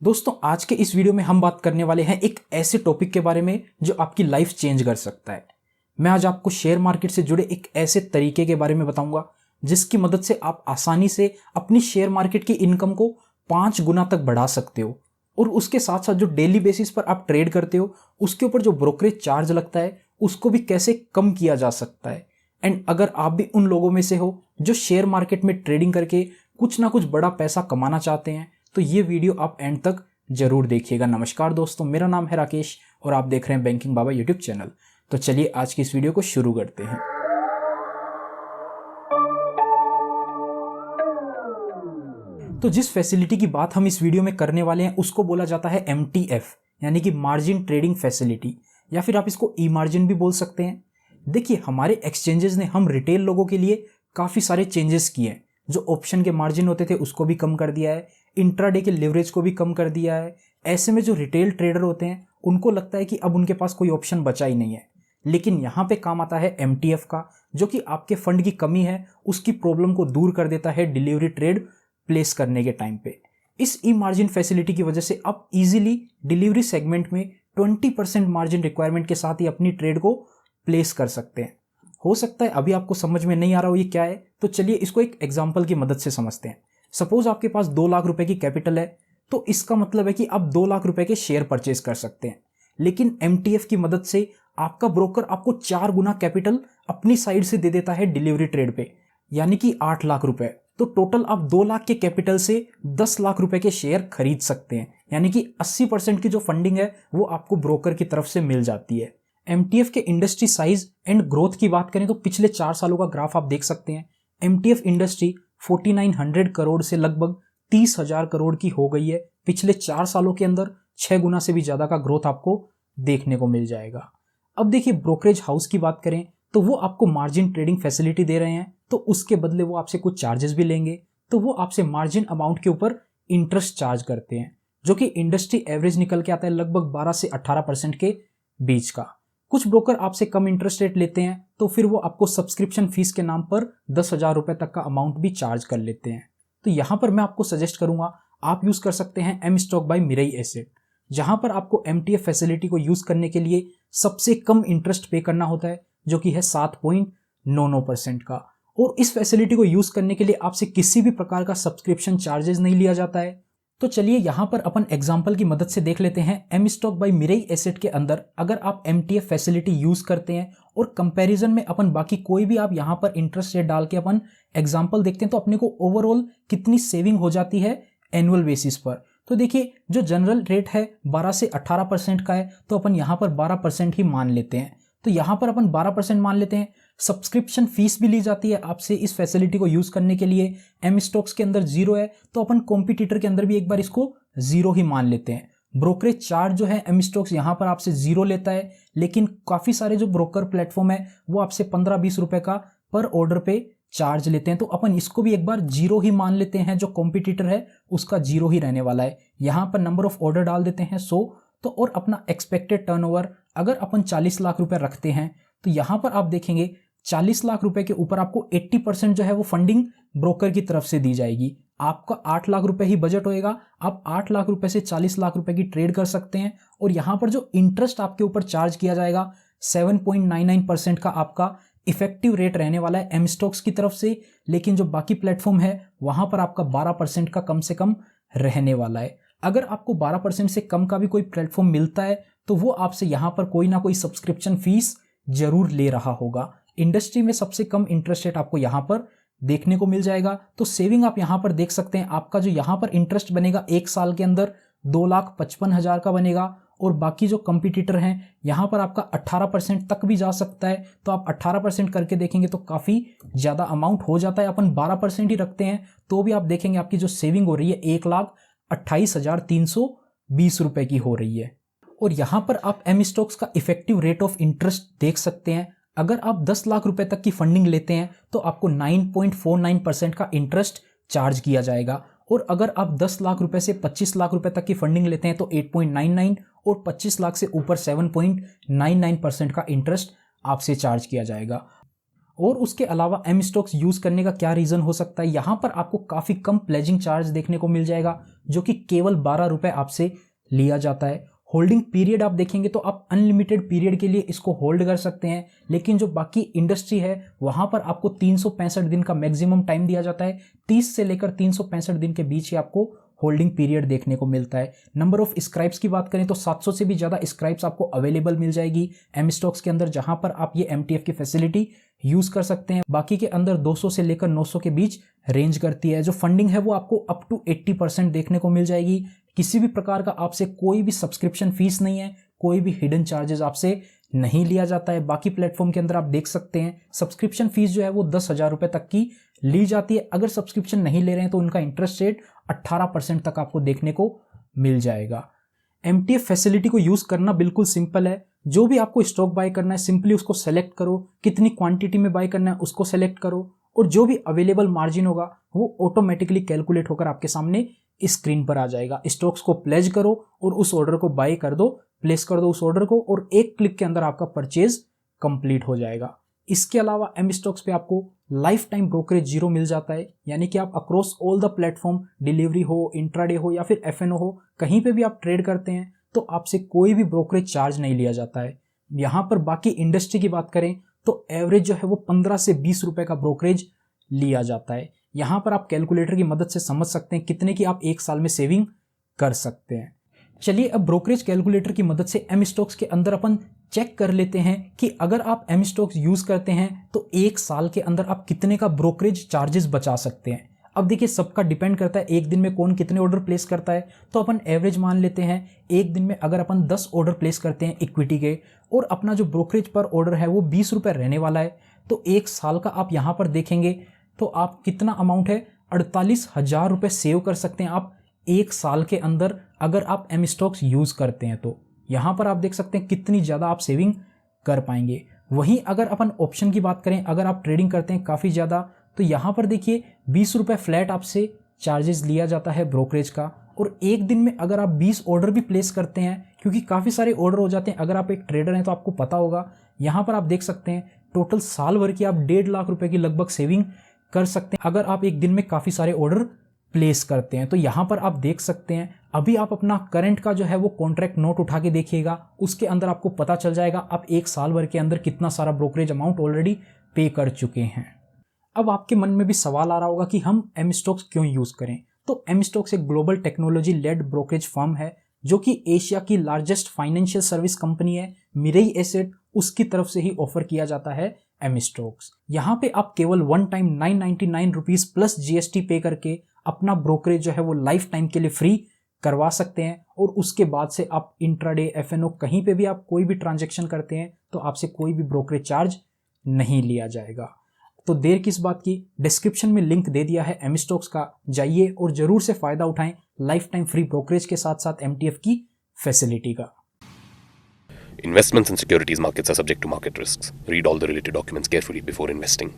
दोस्तों आज के इस वीडियो में हम बात करने वाले हैं एक ऐसे टॉपिक के बारे में जो आपकी लाइफ चेंज कर सकता है। मैं आज आपको शेयर मार्केट से जुड़े एक ऐसे तरीके के बारे में बताऊंगा जिसकी मदद से आप आसानी से अपनी शेयर मार्केट की इनकम को 5 गुना तक बढ़ा सकते हो। और उसके साथ साथ जो डेली बेसिस पर आप ट्रेड करते हो उसके ऊपर जो ब्रोकरेज चार्ज लगता है उसको भी कैसे कम किया जा सकता है। एंड अगर आप भी उन लोगों में से हो जो शेयर मार्केट में ट्रेडिंग करके कुछ ना कुछ बड़ा पैसा कमाना चाहते हैं तो ये वीडियो आप एंड तक जरूर देखिएगा। नमस्कार दोस्तों, मेरा नाम है राकेश और आप देख रहे हैं बैंकिंग बाबा यूट्यूब चैनल। तो चलिए आज की इस वीडियो को शुरू करते हैं। तो जिस फैसिलिटी की बात हम इस वीडियो में करने वाले हैं उसको बोला जाता है MTF, यानी कि मार्जिन ट्रेडिंग फैसिलिटी, या फिर आप इसको ई मार्जिन भी बोल सकते हैं। देखिए, हमारे एक्सचेंजेस ने हम रिटेल लोगों के लिए काफ़ी सारे चेंजेस किए हैं। जो ऑप्शन के मार्जिन होते थे उसको भी कम कर दिया है, इंट्राडे के लिवरेज को भी कम कर दिया है। ऐसे में जो रिटेल ट्रेडर होते हैं उनको लगता है कि अब उनके पास कोई ऑप्शन बचा ही नहीं है, लेकिन यहाँ पे काम आता है MTF का, जो कि आपके फंड की कमी है उसकी प्रॉब्लम को दूर कर देता है डिलीवरी ट्रेड प्लेस करने के टाइम पे। इस ई मार्जिन फैसिलिटी की वजह से आप इजीली डिलीवरी सेगमेंट में 20% मार्जिन रिक्वायरमेंट के साथ ही अपनी ट्रेड को प्लेस कर सकते हैं। हो सकता है अभी आपको समझ में नहीं आ रहा हो ये क्या है, तो चलिए इसको एक एग्जांपल की मदद से समझते हैं। सपोज आपके पास 2 लाख रुपए की कैपिटल है, तो इसका मतलब है कि आप 2 लाख रुपए के शेयर परचेज कर सकते हैं। लेकिन MTF की मदद से आपका ब्रोकर आपको 4 गुना कैपिटल अपनी साइड से दे देता है डिलीवरी ट्रेड पे, यानी कि 8 लाख रुपए। तो टोटल आप 2 लाख के कैपिटल से 10 लाख रुपए के शेयर खरीद सकते हैं, यानी कि 80% की जो फंडिंग है वो आपको ब्रोकर की तरफ से मिल जाती है। MTF के इंडस्ट्री साइज एंड ग्रोथ की बात करें तो पिछले 4 सालों का ग्राफ आप देख सकते हैं। MTF इंडस्ट्री 4900 करोड़ से लगभग 30,000 करोड़ की हो गई है। पिछले 4 सालों के अंदर 6 गुना से भी ज़्यादा का ग्रोथ आपको देखने को मिल जाएगा। अब देखिए, ब्रोकरेज हाउस की बात करें तो वो आपको मार्जिन ट्रेडिंग फैसिलिटी दे रहे हैं, तो उसके बदले वो आपसे कुछ चार्जेस भी लेंगे। तो वो आपसे मार्जिन अमाउंट के ऊपर इंटरेस्ट चार्ज करते हैं, जो कि इंडस्ट्री एवरेज निकल के आता है लगभग 12 से 18% के बीच का। कुछ ब्रोकर आपसे कम इंटरेस्ट रेट लेते हैं, तो फिर वो आपको सब्सक्रिप्शन फीस के नाम पर 10,000 रुपए तक का अमाउंट भी चार्ज कर लेते हैं। तो यहाँ पर मैं आपको सजेस्ट करूंगा आप यूज कर सकते हैं M stock by Mirae asset, जहां पर आपको MTF फैसिलिटी को यूज करने के लिए सबसे कम इंटरेस्ट पे करना होता है, जो कि है 7.99% का। और इस फैसिलिटी को यूज करने के लिए आपसे किसी भी प्रकार का सब्सक्रिप्शन चार्जेस नहीं लिया जाता है। तो चलिए यहाँ पर अपन एग्जाम्पल की मदद से देख लेते हैं। M stock by Mirae asset के अंदर अगर आप MTF फैसिलिटी यूज करते हैं और कंपैरिजन में अपन बाकी कोई भी आप यहाँ पर इंटरेस्ट रेट डाल के अपन एग्जाम्पल देखते हैं, तो अपने को ओवरऑल कितनी सेविंग हो जाती है एनुअल बेसिस पर। तो देखिए, जो जनरल रेट है 12 से 18% का है, तो अपन यहाँ पर 12% ही मान लेते हैं। तो यहाँ पर अपन 12% मान लेते हैं। सब्सक्रिप्शन फीस भी ली जाती है आपसे इस फैसिलिटी को यूज करने के लिए। M स्टॉक्स के अंदर 0 है, तो अपन कॉम्पिटिटर के अंदर भी एक बार इसको 0 ही मान लेते हैं। ब्रोकरेज चार्ज जो है M स्टॉक्स यहाँ पर आपसे 0 लेता है, लेकिन काफी सारे जो ब्रोकर प्लेटफॉर्म है वो आपसे 15-20 रुपए का पर ऑर्डर पे चार्ज लेते हैं। तो अपन इसको भी एक बार 0 ही मान लेते हैं। जो कॉम्पिटिटर है उसका 0 ही रहने वाला है। यहाँ पर नंबर ऑफ ऑर्डर डाल देते हैं 100। तो और अपना एक्सपेक्टेड टर्नओवर अगर अपन 40 लाख रुपए रखते हैं, तो यहाँ पर आप देखेंगे 40 लाख रुपए के ऊपर आपको 80% जो है वो फंडिंग ब्रोकर की तरफ से दी जाएगी। आपका 8 लाख रुपए ही बजट होएगा, आप 8 लाख रुपए से 40 लाख रुपए की ट्रेड कर सकते हैं। और यहाँ पर जो इंटरेस्ट आपके ऊपर चार्ज किया जाएगा 7.99% का आपका इफेक्टिव रेट रहने वाला है M स्टॉक्स की तरफ से। लेकिन जो बाकी प्लेटफॉर्म है वहां पर आपका 12% का कम से कम रहने वाला है। अगर आपको 12% से कम का भी कोई प्लेटफॉर्म मिलता है तो वो आपसे यहाँ पर कोई ना कोई सब्सक्रिप्शन फीस जरूर ले रहा होगा। इंडस्ट्री में सबसे कम इंटरेस्ट रेट आपको यहाँ पर देखने को मिल जाएगा। तो सेविंग आप यहाँ पर देख सकते हैं। आपका जो यहाँ पर इंटरेस्ट बनेगा 1 साल के अंदर 2,55,000 का बनेगा। और बाकी जो कंपटीटर हैं यहाँ पर आपका 18% तक भी जा सकता है। तो आप 18% करके देखेंगे तो काफ़ी ज़्यादा अमाउंट हो जाता है। अपन 12% ही रखते हैं तो भी आप देखेंगे आपकी जो सेविंग हो रही है 1,28,320 रुपए की हो रही है। और यहाँ पर आप M स्टॉक्स का इफेक्टिव रेट ऑफ इंटरेस्ट देख सकते हैं। अगर आप 10 लाख रुपए तक की फंडिंग लेते हैं तो आपको 9.49% का इंटरेस्ट चार्ज किया जाएगा। और अगर आप 10 लाख रुपए से 25 लाख रुपए तक की फंडिंग लेते हैं तो 8.99, और 25 लाख से ऊपर 7.99% का इंटरेस्ट आपसे चार्ज किया जाएगा। और उसके अलावा एम स्टॉक्स यूज करने का क्या रीजन हो सकता है, यहां पर आपको काफी कम प्लेजिंग चार्ज देखने को मिल जाएगा, जो कि केवल 12 रुपए आपसे लिया जाता है। होल्डिंग पीरियड आप देखेंगे तो आप अनलिमिटेड पीरियड के लिए इसको होल्ड कर सकते हैं, लेकिन जो बाकी इंडस्ट्री है वहां पर आपको 365 दिन का मैक्सिमम टाइम दिया जाता है। 30 से लेकर 365 दिन के बीच ही आपको होल्डिंग पीरियड देखने को मिलता है। नंबर ऑफ स्क्राइब्स की बात करें तो 700 से भी ज़्यादा स्क्राइब्स आपको अवेलेबल मिल जाएगी एम स्टॉक्स के अंदर, जहां पर आप ये MTF की फैसिलिटी यूज कर सकते हैं। बाकी के अंदर 200 से लेकर 900 के बीच रेंज करती है। जो फंडिंग है वो आपको अप टू 80% देखने को मिल जाएगी। किसी भी प्रकार का आपसे कोई भी सब्सक्रिप्शन फीस नहीं है, कोई भी हिडन चार्जेस आपसे नहीं लिया जाता है। बाकी प्लेटफॉर्म के अंदर आप देख सकते हैं सब्सक्रिप्शन फीस जो है वो 10,000 रुपये तक की ली जाती है। अगर सब्सक्रिप्शन नहीं ले रहे हैं तो उनका इंटरेस्ट रेट 18% तक आपको देखने को मिल जाएगा। MTF फैसिलिटी को यूज करना बिल्कुल सिंपल है। जो भी आपको स्टॉक बाय करना है सिंपली उसको सेलेक्ट करो, कितनी क्वांटिटी में बाय करना है उसको सेलेक्ट करो, और जो भी अवेलेबल मार्जिन होगा वो ऑटोमेटिकली कैलकुलेट होकर आपके सामने स्क्रीन पर आ जाएगा। स्टॉक्स को प्लेज करो और उस ऑर्डर को बाय कर दो, प्लेस कर दो उस ऑर्डर को, और एक क्लिक के अंदर आपका परचेज कंप्लीट हो जाएगा। इसके अलावा एम स्टॉक्स पे आपको लाइफ टाइम ब्रोकरेज जीरो मिल जाता है, यानी कि आप across all the platform, delivery हो, इंट्राडे हो या फिर FNO हो, कहीं पे भी आप ट्रेड करते हैं तो आपसे कोई भी ब्रोकरेज चार्ज नहीं लिया जाता है। यहाँ पर बाकी इंडस्ट्री की बात करें तो एवरेज जो है वो 15 से 20 रुपए का ब्रोकरेज लिया जाता है। यहाँ पर आप कैलकुलेटर की मदद से समझ सकते हैं कितने की आप एक साल में सेविंग कर सकते हैं। चलिए अब ब्रोकरेज कैलकुलेटर की मदद से एम स्टॉक्स के अंदर अपन चेक कर लेते हैं कि अगर आप एम स्टॉक्स यूज करते हैं तो एक साल के अंदर आप कितने का ब्रोकरेज चार्जेस बचा सकते हैं। अब देखिए सबका डिपेंड करता है एक दिन में कौन कितने ऑर्डर प्लेस करता है, तो अपन एवरेज मान लेते हैं एक दिन में अगर अपन 10 ऑर्डर प्लेस करते हैं इक्विटी के और अपना जो ब्रोकरेज पर ऑर्डर है वो 20 रुपये रहने वाला है, तो एक साल का आप यहाँ पर देखेंगे तो आप कितना अमाउंट है 48,000 रुपये सेव कर सकते हैं आप एक साल के अंदर अगर आप एम स्टॉक्स यूज करते हैं। तो यहाँ पर आप देख सकते हैं कितनी ज़्यादा आप सेविंग कर पाएंगे। वहीं अगर अपन ऑप्शन की बात करें, अगर आप ट्रेडिंग करते हैं काफ़ी ज़्यादा, तो यहाँ पर देखिए 20 रुपये फ्लैट आपसे चार्जेस लिया जाता है ब्रोकरेज का, और एक दिन में अगर आप 20 ऑर्डर भी प्लेस करते हैं, क्योंकि काफ़ी सारे ऑर्डर हो जाते हैं, अगर आप एक ट्रेडर हैं तो आपको पता होगा, यहाँ पर आप देख सकते हैं टोटल साल भर की आप 1.5 लाख रुपए की लगभग सेविंग कर सकते हैं अगर आप एक दिन में काफ़ी सारे ऑर्डर प्लेस करते हैं। तो यहाँ पर आप देख सकते हैं अभी आप अपना करंट का जो है वो कॉन्ट्रैक्ट नोट उठा के देखिएगा, उसके अंदर आपको पता चल जाएगा आप एक साल भर के अंदर कितना सारा ब्रोकरेज अमाउंट ऑलरेडी पे कर चुके हैं। अब आपके मन में भी सवाल आ रहा होगा कि हम एम स्टॉक्स क्यों यूज़ करें। तो एम स्टॉक्स एक global technology led brokerage firm है जो कि एशिया की लार्जेस्ट फाइनेंशियल सर्विस कंपनी है मिरेई एसेट, उसकी तरफ से ही ऑफर किया जाता है एम स्टॉक्स। यहाँ पे आप केवल one time 999 rupees plus GST पे करके अपना ब्रोकरेज जो है वो लाइफ टाइम के लिए फ्री करवा सकते हैं, और उसके बाद से आप इंट्राडे FNO कहीं पे भी आप कोई भी ट्रांजैक्शन करते हैं तो आपसे कोई भी ब्रोकरेज चार्ज नहीं लिया जाएगा। तो देर किस बात की, डिस्क्रिप्शन में लिंक दे दिया है एम स्टॉक्स का, जाइए और जरूर से फायदा उठाएं लाइफ टाइम फ्री ब्रोकरेज के साथ साथ MTF की फैसिलिटी का। Investments in securities markets are subject to market risks. Read all the related documents carefully before investing.